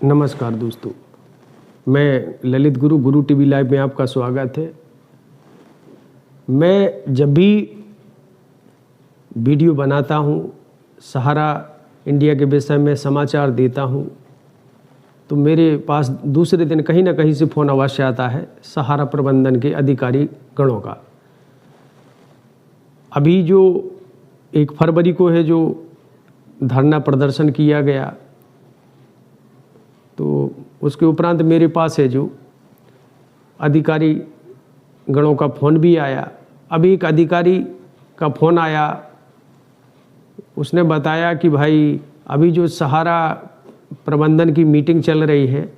नमस्कार दोस्तों, मैं ललित गुरु टीवी लाइव में आपका स्वागत है। मैं जब भी वीडियो बनाता हूँ, सहारा इंडिया के विषय में समाचार देता हूँ, तो मेरे पास दूसरे दिन कहीं ना कहीं से फ़ोन अवश्य आता है सहारा प्रबंधन के अधिकारी गणों का। अभी जो 1 फरवरी को है जो धरना प्रदर्शन किया गया, तो उसके उपरांत मेरे पास है जो अधिकारी गणों का फ़ोन भी आया। अभी एक अधिकारी का फ़ोन आया, उसने बताया कि भाई अभी जो सहारा प्रबंधन की मीटिंग चल रही है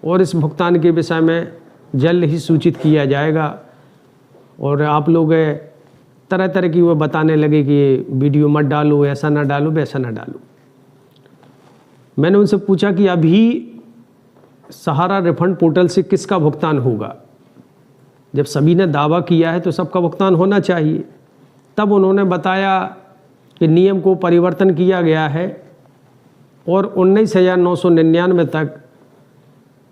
और इस भुगतान के विषय में जल्द ही सूचित किया जाएगा, और आप लोग तरह तरह की वो बताने लगे कि ये वीडियो मत डालो, ऐसा ना डालो, वैसा ना डालो। मैंने उनसे पूछा कि अभी सहारा रिफंड पोर्टल से किसका भुगतान होगा? जब सभी ने दावा किया है तो सबका भुगतान होना चाहिए। तब उन्होंने बताया कि नियम को परिवर्तन किया गया है और 19,999 तक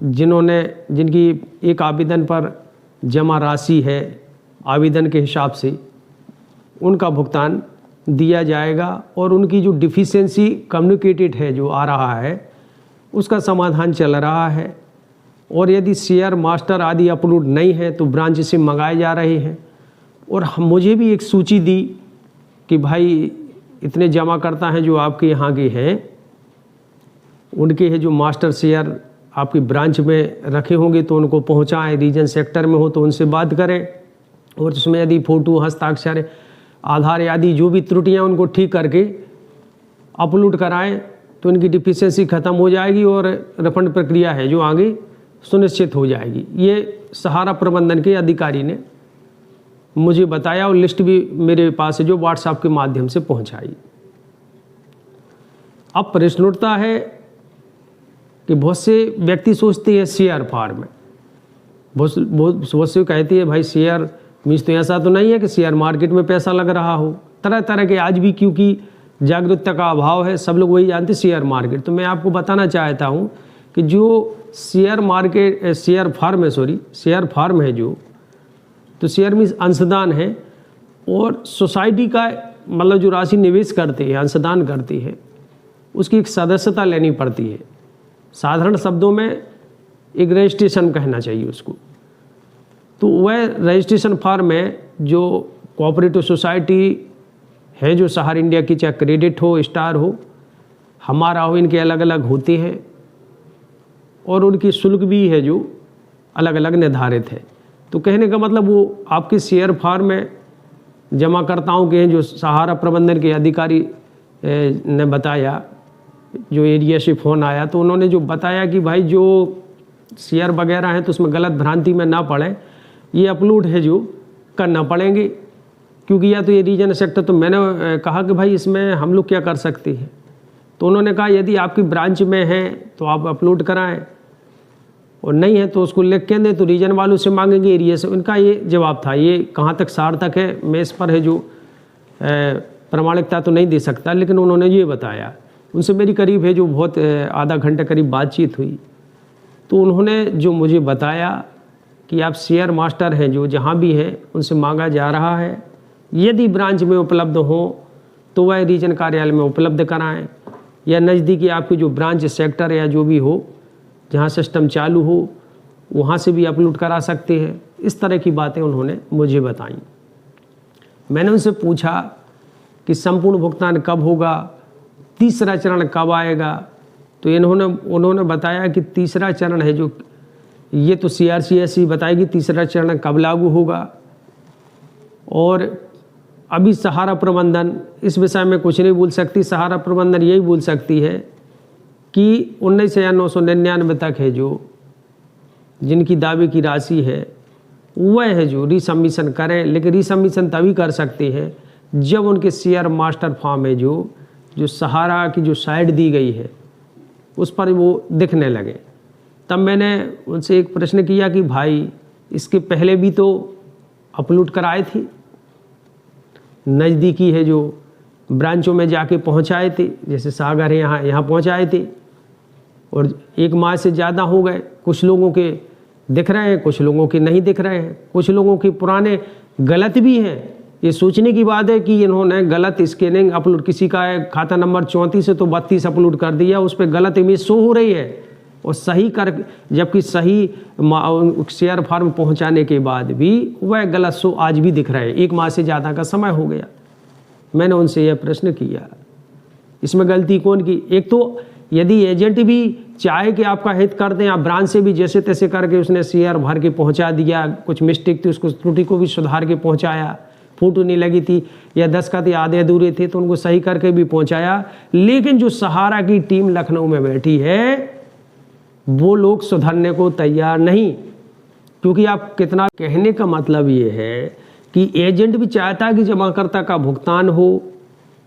जिनकी एक आवेदन पर जमा राशि है आवेदन के हिसाब से, उनका भुगतान दिया जाएगा, और उनकी जो डिफिशियंसी कम्युनिकेटेड है जो आ रहा है उसका समाधान चल रहा है। और यदि शेयर मास्टर आदि अपलोड नहीं है तो ब्रांच से मंगाए जा रहे हैं। और मुझे भी एक सूची दी कि भाई इतने जमा करता हैं जो आपके यहाँ के हैं, उनके है जो मास्टर शेयर आपकी ब्रांच में रखे होंगे तो उनको पहुँचाएँ। रीजन सेक्टर में हो तो उनसे बात करें, और उसमें यदि फ़ोटो, हस्ताक्षर, आधार आदि जो भी त्रुटियां उनको ठीक करके अपलोड कराएं तो इनकी डिफिशियंसी ख़त्म हो जाएगी और रिफंड प्रक्रिया है जो आगे सुनिश्चित हो जाएगी। ये सहारा प्रबंधन के अधिकारी ने मुझे बताया, और लिस्ट भी मेरे पास है जो व्हाट्सएप के माध्यम से पहुंचाई। अब प्रश्न उठता है कि बहुत से व्यक्ति सोचते हैं शेयर फार्म में, बहुत से कहते हैं भाई शेयर मीन्स तो ऐसा तो नहीं है कि शेयर मार्केट में पैसा लग रहा हो। तरह तरह के आज भी, क्योंकि जागरूकता का अभाव है, सब लोग वही जानते शेयर मार्केट। तो मैं आपको बताना चाहता हूँ कि जो शेयर फार्म है जो, तो शेयर मीन्स अंशदान है, और सोसाइटी का मतलब जो राशि निवेश करती है, अंशदान करती है, उसकी एक सदस्यता लेनी पड़ती है। साधारण शब्दों में एक रजिस्ट्रेशन कहना चाहिए उसको। तो वह रजिस्ट्रेशन फॉर्म में जो कोऑपरेटिव सोसाइटी है जो सहारा इंडिया की, चाहे क्रेडिट हो, स्टार हो, हमारा हो, इनके अलग अलग होते हैं, और उनकी शुल्क भी है जो अलग अलग निर्धारित है। तो कहने का मतलब वो आपके शेयर फार्म में जमाकर्ताओं के हैं जो सहारा प्रबंधन के अधिकारी ने बताया, जो एरिया से फ़ोन आया, तो उन्होंने जो बताया कि भाई जो शेयर वगैरह हैं तो उसमें गलत भ्रांति में ना पड़े, ये अपलोड है जो करना पड़ेंगे, क्योंकि या तो ये रीजन सेक्टर। तो मैंने कहा कि भाई इसमें हम लोग क्या कर सकते हैं? तो उन्होंने कहा यदि आपकी ब्रांच में है तो आप अपलोड कराएं, और नहीं है तो उसको लिख के दें तो रीजन वालों से मांगेंगे, एरिया से। उनका ये जवाब था। ये कहाँ तक सार्थक है मैं इस पर है जो प्रामाणिकता तो नहीं दे सकता, लेकिन उन्होंने ये बताया। उनसे मेरी करीब है जो बहुत आधा घंटे करीब बातचीत हुई। तो उन्होंने जो मुझे बताया कि आप शेयर मास्टर हैं जो जहाँ भी हैं उनसे मांगा जा रहा है, यदि ब्रांच में उपलब्ध हो तो वह रीजन कार्यालय में उपलब्ध कराएं, या नज़दीकी आपकी जो ब्रांच सेक्टर या जो भी हो जहाँ सिस्टम चालू हो वहाँ से भी अपलोड करा सकते हैं। इस तरह की बातें उन्होंने मुझे बताई। मैंने उनसे पूछा कि संपूर्ण भुगतान कब होगा, तीसरा चरण कब आएगा? तो उन्होंने बताया कि तीसरा चरण है जो, ये तो CRCS ही बताएगी तीसरा चरण कब लागू होगा। और अभी सहारा प्रबंधन इस विषय में कुछ नहीं बोल सकती। सहारा प्रबंधन यही बोल सकती है कि 19,999 तक है जो जिनकी दावे की राशि है वह है जो रीसबमिशन करें, लेकिन रीसबमिशन तभी कर सकते हैं जब उनके शेयर मास्टर फॉर्म है जो सहारा की जो साइट दी गई है उस पर वो दिखने लगे। तब मैंने उनसे एक प्रश्न किया कि भाई इसके पहले भी तो अपलोड कराए थे, नज़दीकी है जो ब्रांचों में जाके पहुंचाए थे, जैसे सागर है यहाँ पहुंचाए थे, और 1 माह से ज़्यादा हो गए। कुछ लोगों के दिख रहे हैं, कुछ लोगों के नहीं दिख रहे हैं, कुछ लोगों के पुराने गलत भी हैं। ये सोचने की बात है कि इन्होंने गलत स्कैनिंग अपलोड, किसी का है खाता नंबर 34 है तो 32 अपलोड कर दिया, उस पर गलत इमेज शो हो रही है और सही कर, जबकि सही शेयर फार्म पहुंचाने के बाद भी वह गलत शो आज भी दिख रहा है। 1 माह से ज़्यादा का समय हो गया। मैंने उनसे यह प्रश्न किया, इसमें गलती कौन की? एक तो यदि एजेंट भी चाहे कि आपका हित कर दें, आप ब्रांच से भी जैसे तैसे करके उसने शेयर भर के पहुंचा दिया, कुछ मिस्टेक थी उसको त्रुटि को भी सुधार के पहुंचाया, फोटो नहीं लगी थी या दस्तखत आधे अधूरे थे तो उनको सही करके भी पहुंचाया। लेकिन जो सहारा की टीम लखनऊ में बैठी है वो लोग सुधरने को तैयार नहीं। क्योंकि आप कितना, कहने का मतलब ये है कि एजेंट भी चाहता है कि जमाकर्ता का भुगतान हो।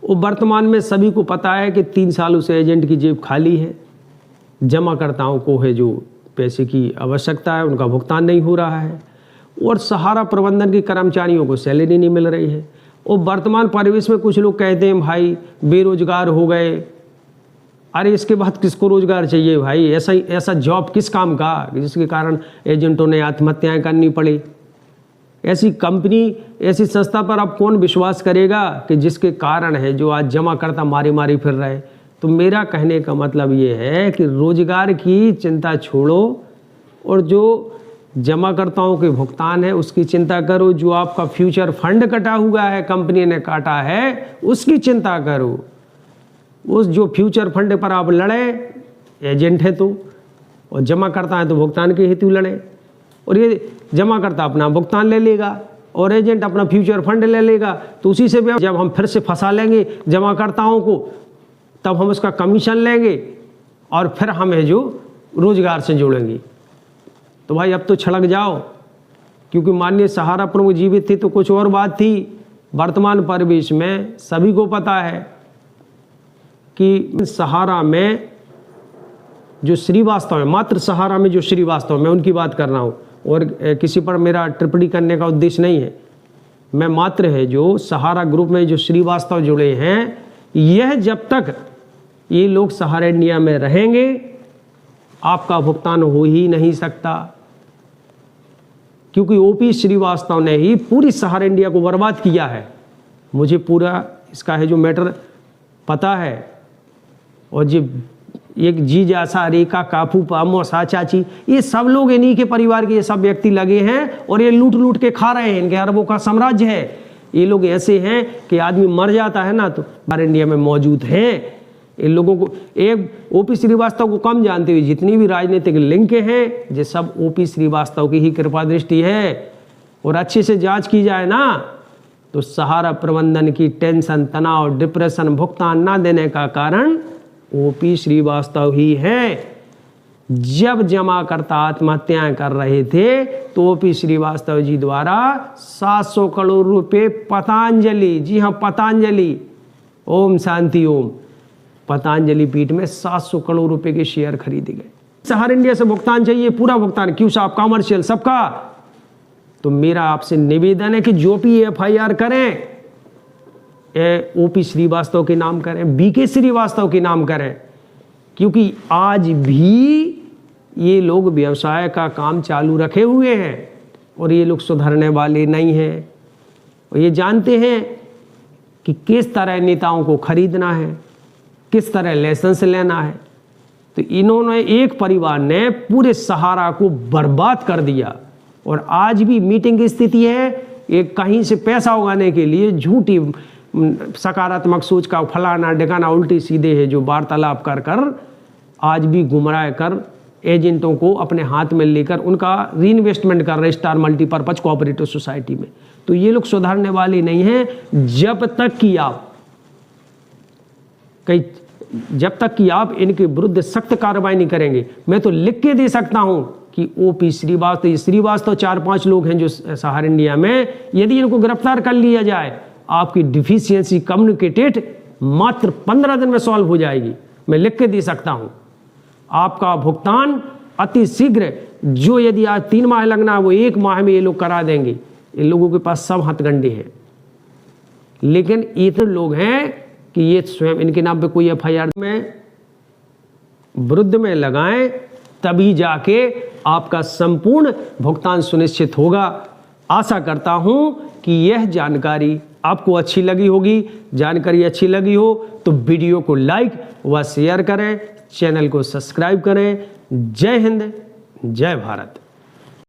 और वर्तमान में सभी को पता है कि 3 सालों से एजेंट की जेब खाली है, जमाकर्ताओं को है जो पैसे की आवश्यकता है उनका भुगतान नहीं हो रहा है, और सहारा प्रबंधन के कर्मचारियों को सैलरी नहीं मिल रही है। और वर्तमान परिवेश में कुछ लोग कहते हैं भाई बेरोजगार हो गए। अरे इसके बाद किसको रोजगार चाहिए भाई? ऐसा जॉब किस काम का जिसके कारण एजेंटों ने आत्महत्याएं करनी पड़ी? ऐसी कंपनी, ऐसी संस्था पर अब कौन विश्वास करेगा कि जिसके कारण है जो आज जमाकर्ता मारी मारी फिर रहे हैं? तो मेरा कहने का मतलब ये है कि रोजगार की चिंता छोड़ो और जो जमाकर्ताओं के भुगतान है उसकी चिंता करो। जो आपका फ्यूचर फंड कटा हुआ है, कंपनी ने काटा है, उसकी चिंता करो। उस जो फ्यूचर फंड पर आप लड़े, एजेंट है तो, और जमा करता है तो भुगतान के हेतु लड़े। और ये जमा करता अपना भुगतान ले लेगा और एजेंट अपना फ्यूचर फंड ले लेगा, तो उसी से भी जब हम फिर से फंसा लेंगे जमाकर्ताओं को, तब हम उसका कमीशन लेंगे और फिर हमें जो रोजगार से जोड़ेंगे। तो भाई अब तो छड़क जाओ, क्योंकि माननीय सहारा प्रमुख जीवित थे तो कुछ और बात थी। वर्तमान परिवेश में सभी को पता है कि सहारा में जो श्रीवास्तव है, मात्र सहारा में जो श्रीवास्तव, मैं उनकी बात कर रहा हूँ और किसी पर मेरा टिप्पणी करने का उद्देश्य नहीं है। मैं मात्र है जो सहारा ग्रुप में जो श्रीवास्तव जुड़े हैं, यह जब तक ये लोग सहारा इंडिया में रहेंगे आपका भुगतान हो ही नहीं सकता। क्योंकि ओपी श्रीवास्तव ने ही पूरी सहारा इंडिया को बर्बाद किया है। मुझे पूरा इसका है जो मैटर पता है। और जो एक जीजा सा, रेखा, काफू, पामो, सा, चाची, ये सब लोग इन्हीं के परिवार के ये सब व्यक्ति लगे हैं और ये लूट लूट के खा रहे हैं। इनके अरबों का साम्राज्य है। ये लोग ऐसे हैं कि आदमी मर जाता है ना तो हमारे इंडिया में मौजूद हैं। इन लोगों को, एक ओपी श्रीवास्तव को कम जानते हुए जितनी भी राजनीतिक लिंक हैं, ये सब ओपी श्रीवास्तव की ही कृपा दृष्टि है। और अच्छे से जांच की जाए ना तो सहारा प्रबंधन की टेंशन, तनाव, डिप्रेशन, भुगतान ना देने का कारण ओपी श्रीवास्तव ही है। जब जमाकर्ता आत्महत्याएं कर रहे थे तो ओपी श्रीवास्तव जी द्वारा 700 करोड़ रुपए पतंजलि, जी हाँ पतंजलि, ओम शांति ओम, पतंजलि पीठ में 700 करोड़ रुपए के शेयर खरीदे गए। सहारा इंडिया से भुगतान चाहिए, पूरा भुगतान, क्यों साहब, कॉमर्शियल सबका। तो मेरा आपसे निवेदन है कि जो भी FIR करें ओपी श्रीवास्तव के नाम करें, बीके श्रीवास्तव के नाम करें, क्योंकि आज भी ये लोग व्यवसाय का काम चालू रखे हुए हैं और ये लोग सुधरने वाले नहीं हैं। और ये जानते हैं कि किस तरह नेताओं को खरीदना है, किस तरह लाइसेंस लेना है। तो इन्होंने, एक परिवार ने पूरे सहारा को बर्बाद कर दिया। और आज भी मीटिंग की स्थिति है, एक कहीं से पैसा उगाने के लिए झूठी सकारात्मक सोच का फलाना ढिकाना उल्टी सीधे है जो वार्तालाप कर कर आज भी गुमराह कर एजेंटों को अपने हाथ में लेकर उनका रीइन्वेस्टमेंट कर रहे स्टार मल्टीपर्पज कोऑपरेटिव सोसाइटी में। तो ये लोग सुधरने वाले नहीं हैं जब तक कि आप इनके विरुद्ध सख्त कार्रवाई नहीं करेंगे। मैं तो लिख के दे सकता हूं कि ओपी श्रीवास्तव 4-5 लोग हैं जो सहारा इंडिया में, यदि इनको गिरफ्तार कर लिया जाए आपकी डिफिशियंसी कम्युनिकेटेड मात्र 15 दिन में सॉल्व हो जाएगी। मैं लिख के दे सकता हूं। आपका भुगतान अति शीघ्र, जो यदि आज 3 माह लगना है वो 1 माह में ये लोग करा देंगे। इन लोगों के पास सब हथकंडे हैं, लेकिन इतने लोग हैं कि ये स्वयं इनके नाम पे कोई FIR में विरुद्ध में लगाएं, तभी जाके आपका संपूर्ण भुगतान सुनिश्चित होगा। आशा करता हूं कि यह जानकारी आपको अच्छी लगी होगी। जानकारी अच्छी लगी हो तो वीडियो को लाइक व शेयर करें, चैनल को सब्सक्राइब करें। जय हिंद, जय भारत।